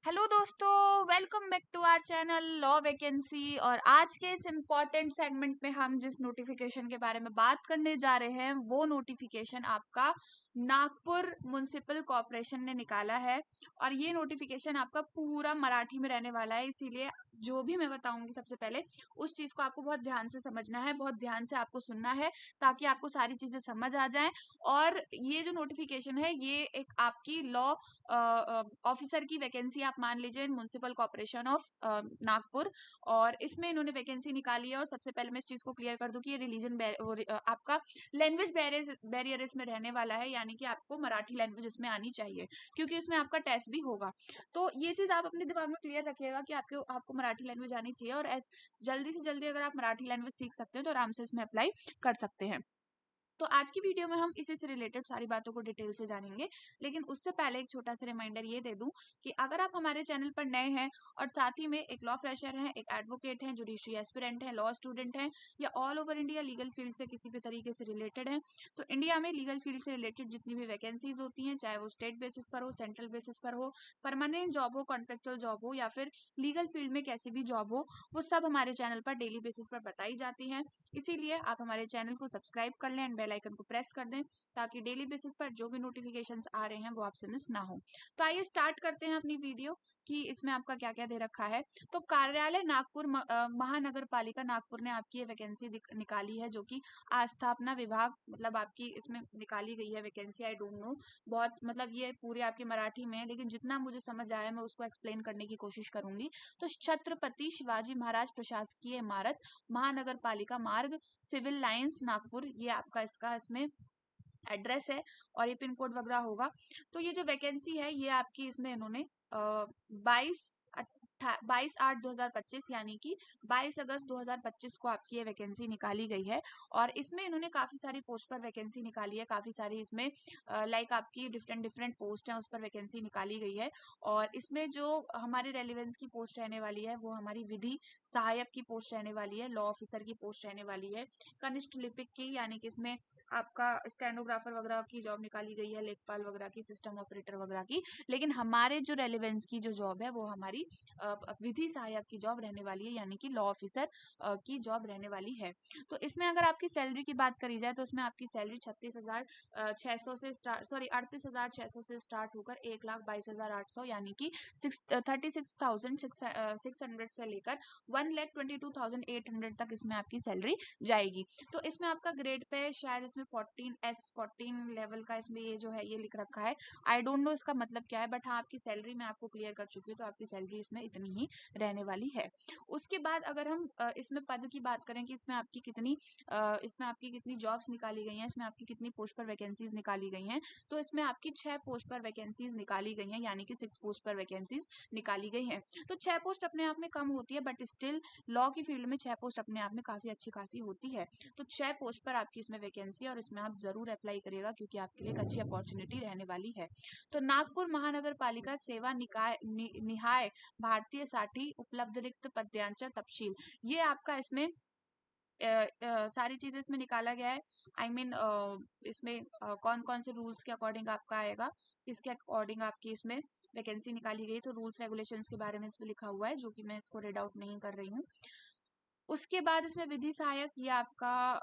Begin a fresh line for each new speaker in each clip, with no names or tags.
Hello दोस्तों, welcome back to our channel Law Vacancy. और आज के इस इम्पॉर्टेंट सेगमेंट में हम जिस नोटिफिकेशन के बारे में बात करने जा रहे हैं वो नोटिफिकेशन आपका नागपुर म्युनिसिपल कॉर्पोरेशन ने निकाला है। और ये नोटिफिकेशन आपका पूरा मराठी में रहने वाला है, इसीलिए जो भी मैं बताऊंगी सबसे पहले उस चीज को आपको बहुत ध्यान से समझना है, बहुत ध्यान से आपको सुनना है ताकि आपको सारी चीजें समझ आ जाएं। और ये जो नोटिफिकेशन है ये एक आपकी लॉ ऑफिसर की वैकेंसी आप मान लीजिए म्युनिसिपल कॉर्पोरेशन ऑफ नागपुर। और इसमें इन्होंने वैकेंसी निकाली है। और सबसे पहले मैं इस चीज को क्लियर कर दूं कि ये रिलीजन आपका लैंग्वेज बैरियर इसमें रहने वाला है, यानी कि आपको मराठी लैंग्वेज इसमें आनी चाहिए क्योंकि इसमें आपका टेस्ट भी होगा। तो ये चीज आप अपने दिमाग में क्लियर रखिएगा कि आपको आपको मराठी लैंग्वेज आनी चाहिए। और जल्दी से जल्दी अगर आप मराठी लैंग्वेज सीख सकते हैं तो आराम से इसमें अप्लाई कर सकते हैं। तो आज की वीडियो में हम इसी से रिलेटेड सारी बातों को डिटेल से जानेंगे। लेकिन उससे पहले एक छोटा सा रिमाइंडर ये दे दूं कि अगर आप हमारे चैनल पर नए हैं और साथ ही में एक लॉ फ्रेशर हैं, एक एडवोकेट हैं, जुडिशरी एस्पिरेंट हैं, लॉ स्टूडेंट हैं, या all over India legal field से किसी भी तरीके से रिलेटेड हैं, तो इंडिया में लीगल फील्ड से रिलेटेड जितनी भी वैकेंसीज होती हैं, चाहे वो स्टेट बेसिस पर हो, सेंट्रल बेसिस पर हो, परमानेंट जॉब हो, कॉन्ट्रेक्चुअल जॉब हो, या फिर लीगल फील्ड में कैसी भी जॉब हो, वो सब हमारे चैनल पर डेली बेसिस पर बताई जाती हैं। इसीलिए आप हमारे चैनल को सब्सक्राइब कर लें एंड बेल आइकन को प्रेस कर दें ताकि डेली बेसिस पर जो भी नोटिफिकेशंस आ रहे हैं वो आपसे मिस ना हो। तो आइए स्टार्ट करते हैं अपनी वीडियो कि इसमें आपका क्या क्या दे रखा है। तो कार्यालय नागपुर महानगर पालिका नागपुर ने आपकी ये वैकेंसी निकाली है, जो कि आस्थापना विभाग मतलब आपकी इसमें निकाली गई है वैकेंसी। आई डोंट नो, बहुत मतलब ये पूरे आपके मराठी में है, लेकिन जितना मुझे समझ आया मैं उसको एक्सप्लेन करने की कोशिश करूंगी। तो छत्रपति शिवाजी महाराज प्रशासकीय इमारत, महानगर पालिका मार्ग, सिविल लाइंस नागपुर, ये आपका इसका इसमें एड्रेस है और ये पिन कोड वगैरह होगा। तो ये जो वैकेंसी है ये आपकी इसमें इन्होंने 22/8/2025 यानी कि 22 अगस्त 2025 को आपकी ये वैकेंसी निकाली गई है। और इसमें इन्होंने काफी सारी पोस्ट पर वैकेंसी निकाली है, काफी सारी इसमें लाइक आपकी डिफरेंट डिफरेंट पोस्ट है उस पर वैकेंसी निकाली गई है। और इसमें जो हमारी रेलिवेंस की पोस्ट रहने वाली है वो हमारी विधि सहायक की पोस्ट रहने वाली है, लॉ ऑफिसर की पोस्ट रहने वाली है, कनिष्ठ लिपिक की यानी कि इसमें आपका स्टेनोग्राफर वगैरह की जॉब निकाली गई है, लेखपाल वगैरह की, सिस्टम ऑपरेटर वगैरह की। लेकिन हमारे जो रेलिवेंस की जो जॉब है वो हमारी विधि सहायक की जॉब रहने वाली है, यानी कि लॉ ऑफिसर की जॉब रहने वाली है। तो इसमें अगर आपकी सैलरी की बात करी जाए तो इसमें आपकी सैलरी 36,600 से स्टार्ट 38,600 से स्टार्ट होकर 1,22,800 यानी कि 36,600 से लेकर 1,22,800 तक इसमें आपकी सैलरी जाएगी। तो इसमें आपका ग्रेड पे शायद इसमें 14 लेवल का इसमें ये जो है ये लिख रखा है। आई डोंट नो इसका मतलब क्या है, बट हाँ आपकी सैलरी मैं आपको क्लियर कर चुकी हूँ, तो आपकी सैलरी इसमें इतनी ही रहने वाली है। उसके बाद अगर हम इसमें पद की बात करें कि इसमें आपकी कितनी जॉब्स निकाली गई हैं, इसमें आपकी कितनी पोस्ट पर वैकेंसीज निकाली गई हैं, तो इसमें आपकी 6 पोस्ट पर वैकेंसीज निकाली गई हैं, यानी कि 6 पोस्ट पर वैकेंसीज निकाली गई हैं। तो 6 पोस्ट अपने आप में कम होती है, बट स्टिल लॉ की फील्ड में 6 पोस्ट अपने आप में काफी अच्छी खासी होती है। तो 6 पोस्ट पर आपकी इसमें वैकेंसी है और इसमें आप जरूर अप्लाई करिएगा क्योंकि आपके लिए एक अच्छी अपॉर्चुनिटी रहने वाली है। तो नागपुर महानगर पालिका सेवा निहाय भारतीय साठी उपलब्ध रिक्त पद्यांचा तपशील, ये आपका इसमें सारी चीजें इसमें निकाला गया है। आई मीन इसमें कौन कौन से रूल्स के अकॉर्डिंग आपका आएगा, इसके अकॉर्डिंग आपकी इसमें वैकेंसी निकाली गई। तो रूल्स रेगुलेशंस के बारे में इसमें लिखा हुआ है, जो कि मैं इसको रीड आउट नहीं कर रही हूँ। उसके बाद इसमें विधि सहायक, ये आपका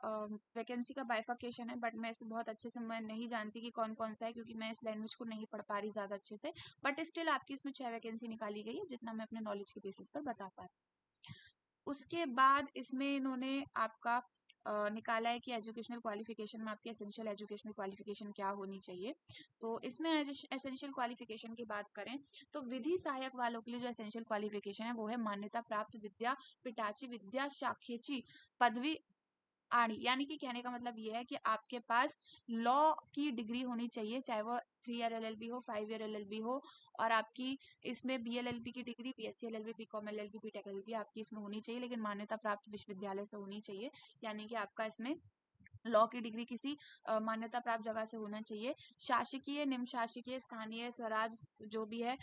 वैकेंसी का बाइफर्केशन है, बट मैं इसे बहुत अच्छे से मैं नहीं जानती कि कौन कौन सा है क्योंकि मैं इस लैंग्वेज को नहीं पढ़ पा रही ज्यादा अच्छे से। बट स्टिल आपकी इसमें 6 वैकेंसी निकाली गई है, जितना मैं अपने नॉलेज के बेसिस पर बता पा रही हूँ। उसके बाद इसमें इन्होंने आपका निकाला है कि एजुकेशनल क्वालिफिकेशन में आपकी एसेंशियल एजुकेशनल क्वालिफिकेशन क्या होनी चाहिए। तो इसमें एसेंशियल क्वालिफिकेशन की बात करें तो विधि सहायक वालों के लिए जो एसेंशियल क्वालिफिकेशन है वो है मान्यता प्राप्त विद्या पिटाची विद्या शाखेची पदवी आणी, यानी कि कहने का मतलब ये है कि आपके पास लॉ की डिग्री होनी चाहिए, चाहे वो 3 ईयर LLB हो, 5 ईयर LLB हो। और आपकी इसमें BLLB की degree, BSc LLB, BCom LLB, BTech LLB आपकी इसमें होनी चाहिए, लेकिन मान्यता प्राप्त विश्वविद्यालय से होनी चाहिए। यानी कि आपका इसमें लॉ की डिग्री किसी मान्यता प्राप्त जगह से होना चाहिए। शासकीय, निम्न शासकीय, स्थानीय स्वराज जो भी है,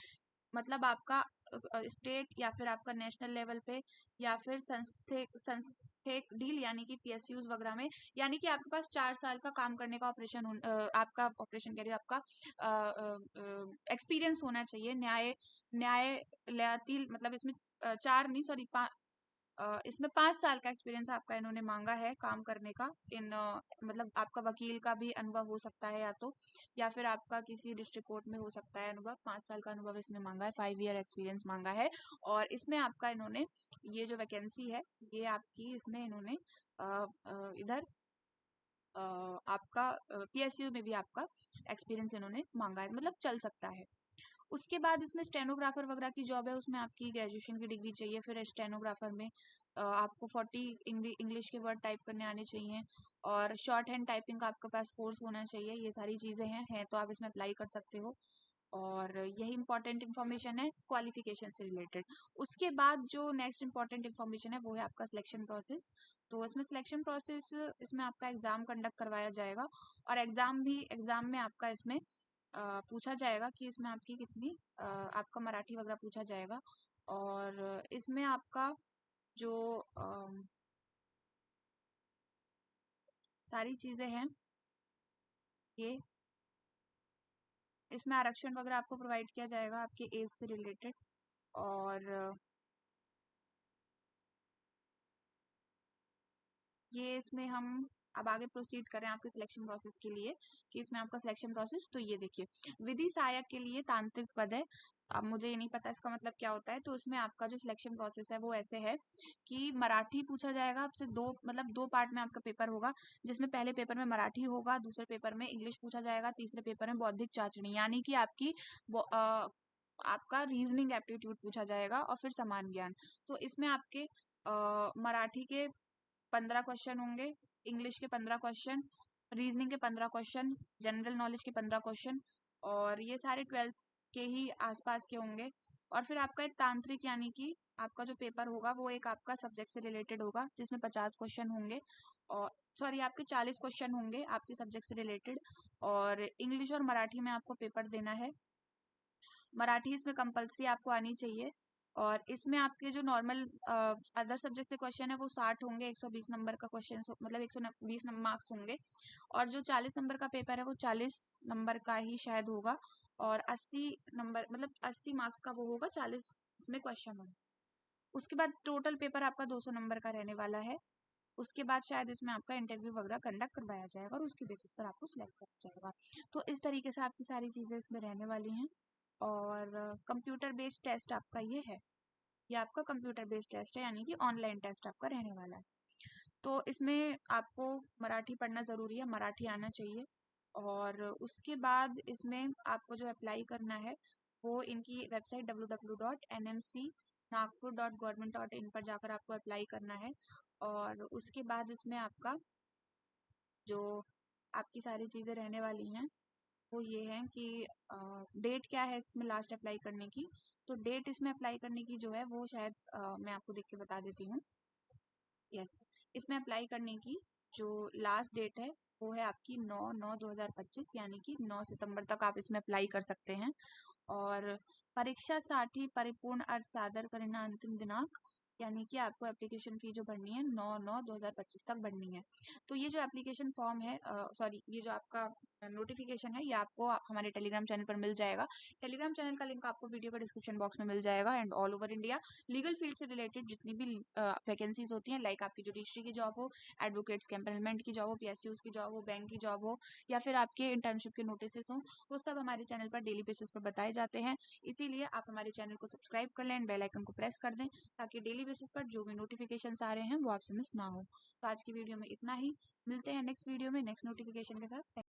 मतलब आपका स्टेट या फिर आपका नेशनल लेवल पे या फिर संस्थे टेक डील यानी कि पीएसयूज वगैरह में, यानी कि आपके पास 4 साल का काम करने का आपका ऑपरेशन कह रही हूँ, आपका एक्सपीरियंस होना चाहिए न्यायालयातील, मतलब इसमें 4 नहीं सॉरी इसमें 5 साल का एक्सपीरियंस आपका इन्होंने मांगा है काम करने का। मतलब आपका वकील का भी अनुभव हो सकता है या फिर आपका किसी डिस्ट्रिक्ट कोर्ट में हो सकता है अनुभव। 5 साल का अनुभव इसमें मांगा है, 5 ईयर एक्सपीरियंस मांगा है। और इसमें आपका इन्होंने ये जो वैकेंसी है ये आपकी इसमें इन्होंने इधर आपका पीएसयू में भी आपका एक्सपीरियंस इन्होंने मांगा है, मतलब चल सकता है। उसके बाद इसमें स्टेनोग्राफर वगैरह की जॉब है, उसमें आपकी ग्रेजुएशन की डिग्री चाहिए। फिर स्टेनोग्राफर में आपको 40 इंग्लिश के वर्ड टाइप करने आने चाहिए और शॉर्ट हैंड टाइपिंग का आपके पास कोर्स होना चाहिए। ये सारी चीज़ें हैं तो आप इसमें अप्लाई कर सकते हो। और यही इंपॉर्टेंट इन्फॉर्मेशन है क्वालिफिकेशन से रिलेटेड। उसके बाद जो नेक्स्ट इंपॉर्टेंट इन्फॉर्मेशन है वो है आपका सिलेक्शन प्रोसेस। तो इसमें सिलेक्शन प्रोसेस, इसमें आपका एग्जाम कंडक्ट करवाया जाएगा और एग्जाम में आपका इसमें पूछा जाएगा कि इसमें आपकी कितनी आपका मराठी वगैरह पूछा जाएगा। और इसमें आपका जो सारी चीज़ें हैं ये, इसमें आरक्षण वगैरह आपको प्रोवाइड किया जाएगा आपके एज से रिलेटेड। और ये इसमें हम अब आगे प्रोसीड करें आपके सिलेक्शन प्रोसेस के लिए कि इसमें आपका सिलेक्शन प्रोसेस, तो ये देखिए विधि सहायक के लिए तांत्रिक पद है। अब मुझे ये नहीं पता इसका मतलब क्या होता है। तो इसमें आपका जो सिलेक्शन प्रोसेस है वो ऐसे है कि मराठी पूछा जाएगा आपसे, दो पार्ट में आपका पेपर होगा, जिसमें पहले पेपर में मराठी होगा, दूसरे पेपर में इंग्लिश पूछा जाएगा, तीसरे पेपर में बौद्धिक चाचणी यानी कि आपका रीजनिंग एप्टीट्यूड पूछा जाएगा और फिर समान ज्ञान। तो इसमें आपके मराठी के 15 क्वेश्चन होंगे, इंग्लिश के 15 क्वेश्चन, रीजनिंग के 15 क्वेश्चन, जनरल नॉलेज के 15 क्वेश्चन, और ये सारे 12th के ही आसपास के होंगे। और फिर आपका एक तांत्रिक यानी कि आपका जो पेपर होगा वो एक आपका सब्जेक्ट से रिलेटेड होगा, जिसमें 50 क्वेश्चन होंगे और सॉरी आपके 40 क्वेश्चन होंगे आपके सब्जेक्ट से रिलेटेड। और इंग्लिश और मराठी में आपको पेपर देना है। मराठी इसमें कंपलसरी आपको आनी चाहिए। और इसमें आपके जो नॉर्मल अदर सब्जेक्ट से क्वेश्चन है वो 60 होंगे, 120 नंबर का क्वेश्चन, मतलब 120 मार्क्स होंगे। और जो 40 नंबर का पेपर है वो 40 नंबर का ही शायद होगा और 80 नंबर मतलब 80 मार्क्स का वो होगा, 40 इसमें क्वेश्चन होगा। उसके बाद टोटल पेपर आपका 200 नंबर का रहने वाला है। उसके बाद शायद इसमें आपका इंटरव्यू वगैरह कंडक्ट करवाया जाएगा और उसके बेसिस पर आपको सिलेक्ट किया जाएगा। तो इस तरीके से आपकी सारी चीज़ें इसमें रहने वाली हैं। और कंप्यूटर बेस्ड टेस्ट आपका ये आपका कंप्यूटर बेस्ड टेस्ट है, यानी कि ऑनलाइन टेस्ट आपका रहने वाला है। तो इसमें आपको मराठी पढ़ना ज़रूरी है, मराठी आना चाहिए। और उसके बाद इसमें आपको जो अप्लाई करना है वो इनकी वेबसाइट www.nmcnagpur.government.in पर जाकर आपको अप्लाई करना है। और उसके बाद इसमें आपका जो आपकी सारी चीज़ें रहने वाली हैं वो ये है कि डेट क्या है इसमें लास्ट अप्लाई करने की। तो डेट इसमें अप्लाई करने की जो है वो शायद मैं आपको देख के बता देती हूँ। यस, इसमें अप्लाई करने की जो लास्ट डेट है वो है आपकी 9/9/2025, यानी कि 9 सितंबर तक आप इसमें अप्लाई कर सकते हैं। और परीक्षासाठी परिपूर्ण अर्ज सादर करना अंतिम दिनांक, यानी कि आपको एप्लीकेशन फ़ी जो भरनी है 9/9/2025 तक भरनी है। तो ये जो एप्लीकेशन फॉर्म है सॉरी ये जो आपका नोटिफिकेशन है ये आपको हमारे टेलीग्राम चैनल पर मिल जाएगा। टेलीग्राम चैनल का लिंक आपको वीडियो का डिस्क्रिप्शन बॉक्स में मिल जाएगा। And all over India legal field से रिलेटेड जितनी भी वैकेंसीज होती हैं, लाइक आपकी जुडिशरी की जॉब हो, एडवोकेट्स के एम्पलमेंट की जॉब हो, पीएसयूज की जॉब हो, बैंक की जॉब हो, या फिर आपके इंटर्नशिप के नोटिस हों, वो सब हमारे चैनल पर डेली बेसिस पर बताए जाते हैं। इसीलिए आप हमारे चैनल को सब्सक्राइब कर लें एंड बेल आइकन को प्रेस कर दें ताकि डेली बेसिस पर जो भी नोटिफिकेशंस आ रहे हैं वो आपसे मिस ना हो। तो आज की वीडियो में इतना ही, मिलते हैं नेक्स्ट वीडियो में नेक्स्ट नोटिफिकेशन के साथ।